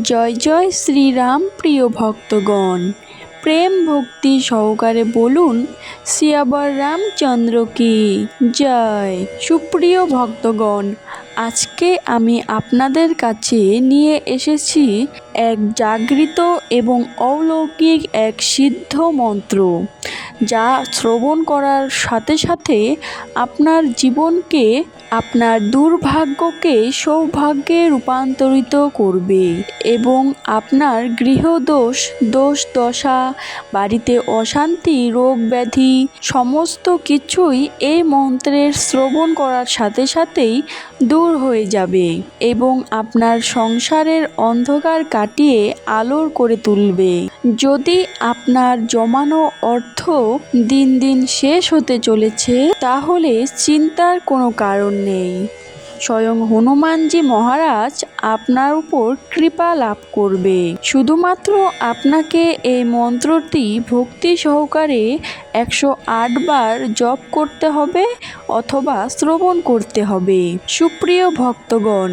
জয় জয় শ্রীরাম। প্রিয় ভক্তগণ, প্রেম ভক্তি সহকারে বলুন সিয়াবর রামচন্দ্র কি জয়। সুপ্রিয় ভক্তগণ, আজকে আমি আপনাদের কাছে নিয়ে এসেছি এক জাগৃত এবং অলৌকিক এক সিদ্ধ মন্ত্র, যা শ্রবণ করার সাথে সাথে আপনার জীবনকে, আপনার দুর্ভাগ্যকে সৌভাগ্যে রূপান্তরিত করবে এবং আপনার গৃহদোষ, দশা, বাড়িতে অশান্তি, রোগ ব্যাধি সমস্ত কিছুই এই মন্ত্রের শ্রবণ করার সাথে সাথেই দূর হয়ে যাবে এবং আপনার সংসারের অন্ধকার কাটিয়ে আলোর করে তুলবে। যদি আপনার জমানো অর্থ দিন দিন শেষ হতে চলেছে, তাহলে চিন্তার কোনো কারণ নেই। স্বয়ং হনুমানজি মহারাজ আপনার উপর কৃপা লাভ করবে। শুধুমাত্র আপনাকে এই মন্ত্রটি ভক্তি সহকারে 108 বার জপ করতে হবে অথবা শ্রবণ করতে হবে। সুপ্রিয় ভক্তগণ,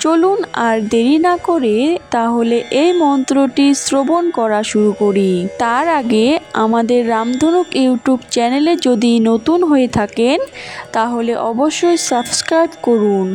চলুন আর দেরি না করে তাহলে এই মন্ত্রটি শ্রবণ করা শুরু করি। তার আগে আমাদের রামধনুক ইউটিউব চ্যানেলে যদি নতুন হয়ে থাকেন, তাহলে অবশ্যই সাবস্ক্রাইব করুন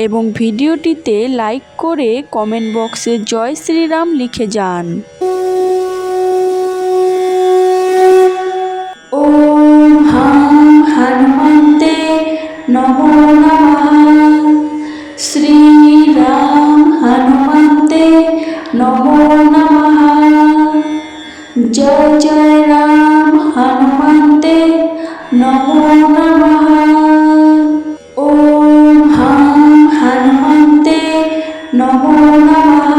এবং ভিডিওটিতে লাইক করে কমেন্ট বক্সে জয় শ্রীরাম লিখে যান। ওম হাম হনুমন্তে নমো নমঃ। শ্রীরাম হনুমন্তে নমো নমঃ। জয় জয় রাম হনুমন্তে নমো নমঃ। ওম হাম হনুমন্তে নমো নমঃ।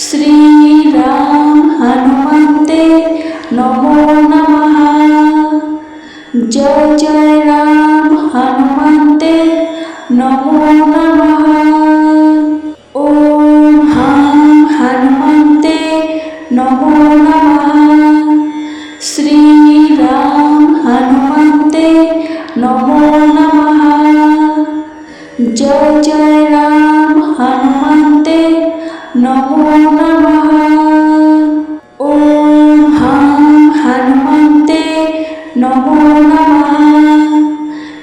শ্রীরাম হনুমন্তে নমো নমঃ। জয় জয় রাম হনুমন্তে নমো নমঃ। ওম হাম হনুমন্তে নমো নমঃ। শ্রীরাম হনুমন্তে নমো নমঃ। জয় জয় রাম হনুমন্তে নমো নমঃ। ওম হাম হনুমন্তে নমো নমঃ।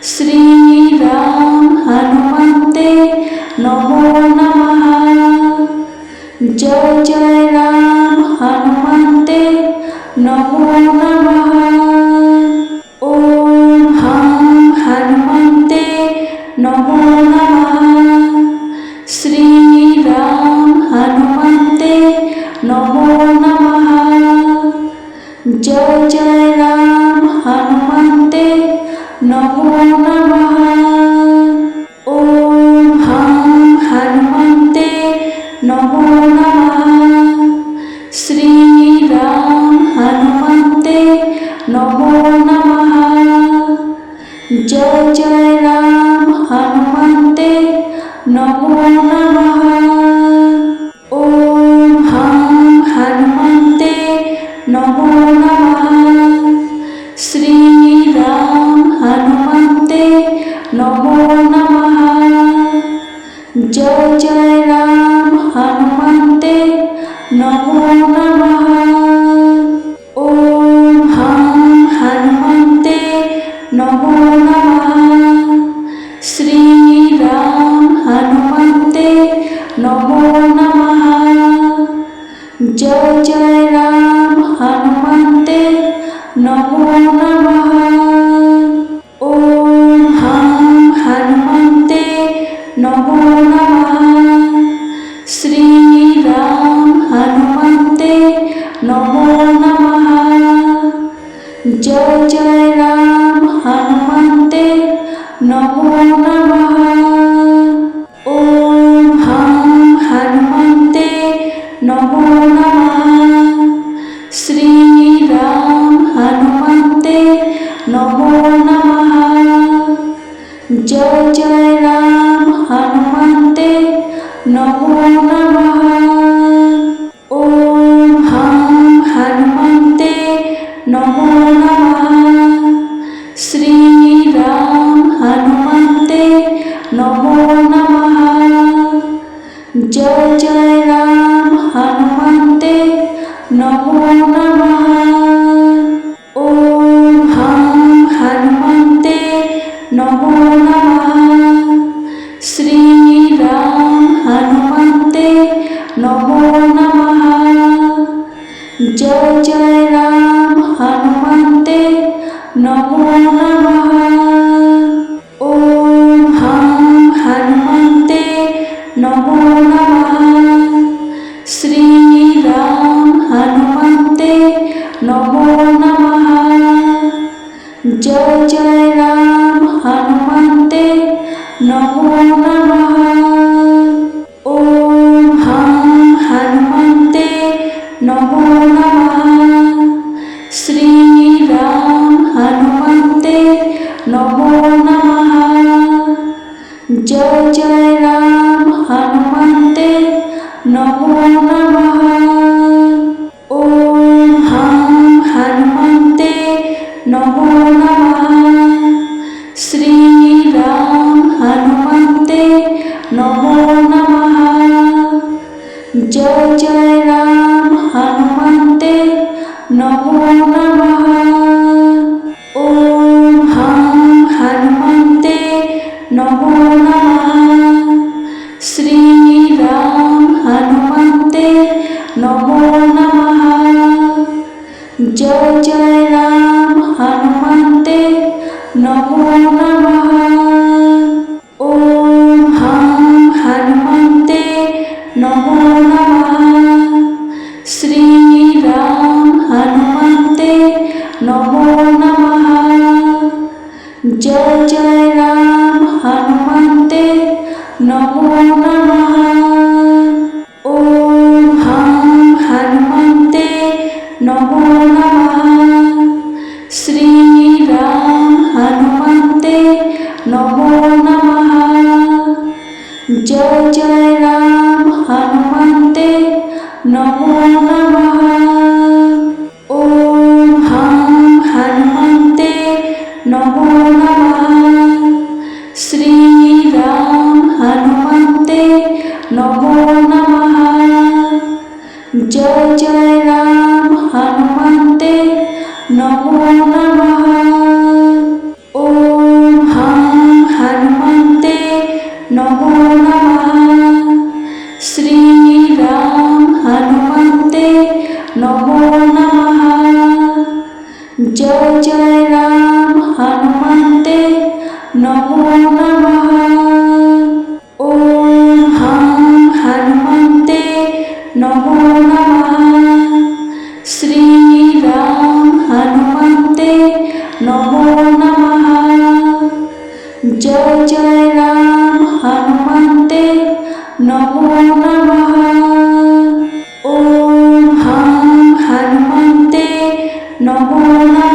শ্রীরাম হনুমন্তে নমো নমঃ। জয় জয় রাম হনুমন্তে নমো নমঃ। ওম হাম হনুমন্তে নমো নমঃ। শ্রীরাম হনুমন্তে নমো নমঃ। জয় জয় রাম হনুমন্তে নমো নমঃ। ওম হাম হনুমন্তে নমো নমঃ। শ্রীরাম হনুমন্তে নমো নমঃ। জয় জয় রাম হনুমন্তে নমো নমঃ। ওম হাম হনুমন্তে নমো নমঃ। শ্রীরাম হনুমন্তে নমো নমঃ। জয় জয় রাম হনুমন্তে নমো নমঃ। ওম হাম হনুমন্তে নমো নমঃ। শ্রীরাম হনুমন্তে নমো নমঃ। জয় জয় রাম হনুমন্তে নমো নমঃ। ওম হাম হনুমন্তে নমো নমঃ। শ্রীরাম হনুমন্তে নমো নমঃ। জয় জয় রাম হনুমন্তে নমো নমঃ। ওম হাম হনুমন্তে নমো নমঃ। শ্রীরাম হনুমন্তে নমো নমঃ। জয় জয় রাম হনুমন্তে নমো নমঃ। ওম হাম হনুমন্তে নমো নমঃ। শ্রীরাম হনুমন্তে जय जय राम हनुमते नमो नमः। ओम हम हनुमते नमो नमः। श्री राम हनुमते नमो नमः। जय जय राम हनुमते नमो नमः। ओम हम हनुमते नमो नमः। श्री राम हनुमते नमो नमः। जय जय राम हनुमते नमो नमः। ओम हम हनुमते नमो नमः। श्री राम हनुमते नमो नमः। जय जय राम हनुमते नमो नमः। ओम हम हनुमते नमो नमः। श्री राम हनुमते नमो नमः। जय जय राम हनुमते नमो नमः। ओम हम हनुमते नमो नमः। श्री राम हनुमते नमो नमः। जय जय राम हनुमते नमो नमः। ओम हम हनुमते नमो नमः। श्री राम हनुमते नमो नमः। जय जय राम हनुमते नमो नमः। ओम हम हनुमते नमो नमः। श्री राम हनुमते नमो नमः। जय जय राम हनुमते नमो नमः। ओम हम हनुमते नमो नमः। श्री राम हनुमते नमो नमः। जय जय राम हनुमते नमो नमः। ओम हम हनुमते नमो नमः। श्री राम हनुमते नमो नमः। जय जय राम हनुमते नमो नमः। ओम हम हनुमते नमो नमः।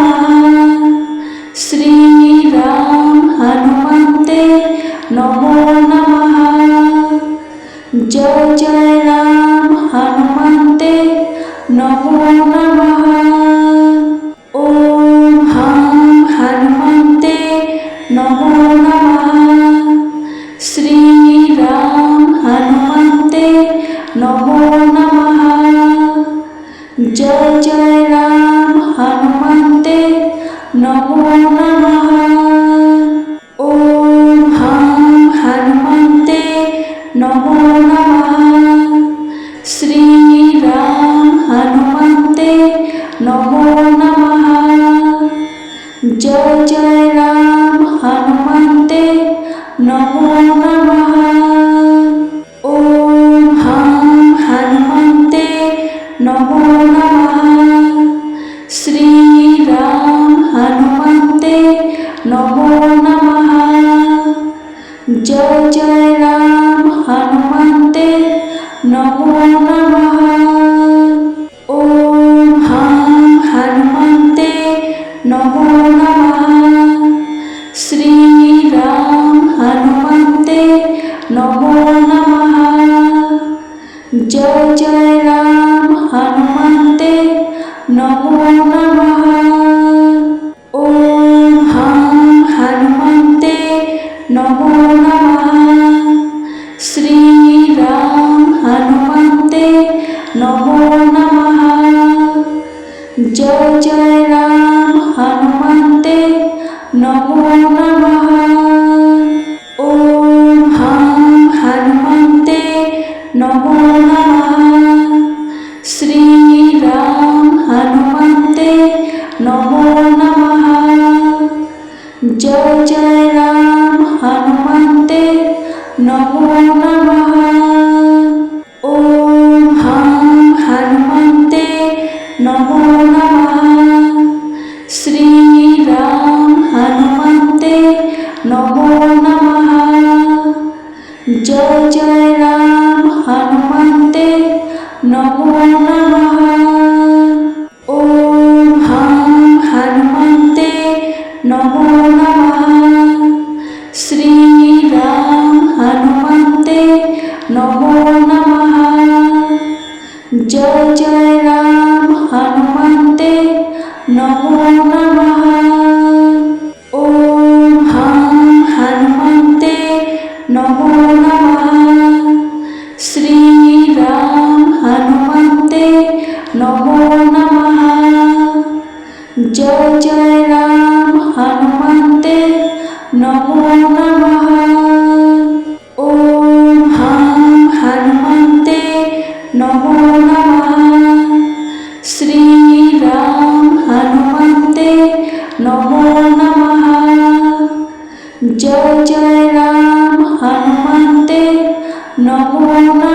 श्री राम हनुमते नमो नमः। जय जय राम हनुमते नमो नमः। ओम हम हनुमते नमो नमः। श्री राम हनुमते नमो नमः। जय जय राम हनुमते नमो नमः। ओम हम हनुमते नमो नमः। श्री राम हनुमते नमो नमः। जय जय राम हनुमते नमो नमः। ओम हम हनुमते नमो नमः। श्री राम हनुमते नमो नमः। जय जय राम हनुमते नमो नमः। ओम हम हनुमते नमो नमः। श्री राम हनुमते नमो नमः। जय जय राम हनुमते नमो नमः। ओम हम हनुमते नमो नमः। श्री राम हनुमते नमो नमः। जय जय राम हनुमते नमो नमः। ओम हम हनुमते नमो नमः। श्री राम জয় রাম হনুমন্তে নমো নমঃ। ওম হাং হনুমন্তে নমো নমঃ। শ্রী রাম হনুমন্তে নমো নমঃ। জয় জয় রাম হনুমন্তে নমো নমঃ। ওম হাং হনুমন্তে নমো নমঃ। শ্রী রাম হনুমন্তে নমো নমঃ। জয় জয় রাম হনুমন্তে নমো নমঃ। ওম হাং হনুমন্তে নমো নমঃ। শ্রী রাম হনুমন্তে নমো নমঃ। জয় জয় রাম হনুমন্তে নমো নমঃ। ওম হাং হনুমন্তে নমো নমঃ। শ্রী রাম হনুমন্তে নমো নমঃ। জয় জয় রাম হনুমন্তে নমো নমঃ।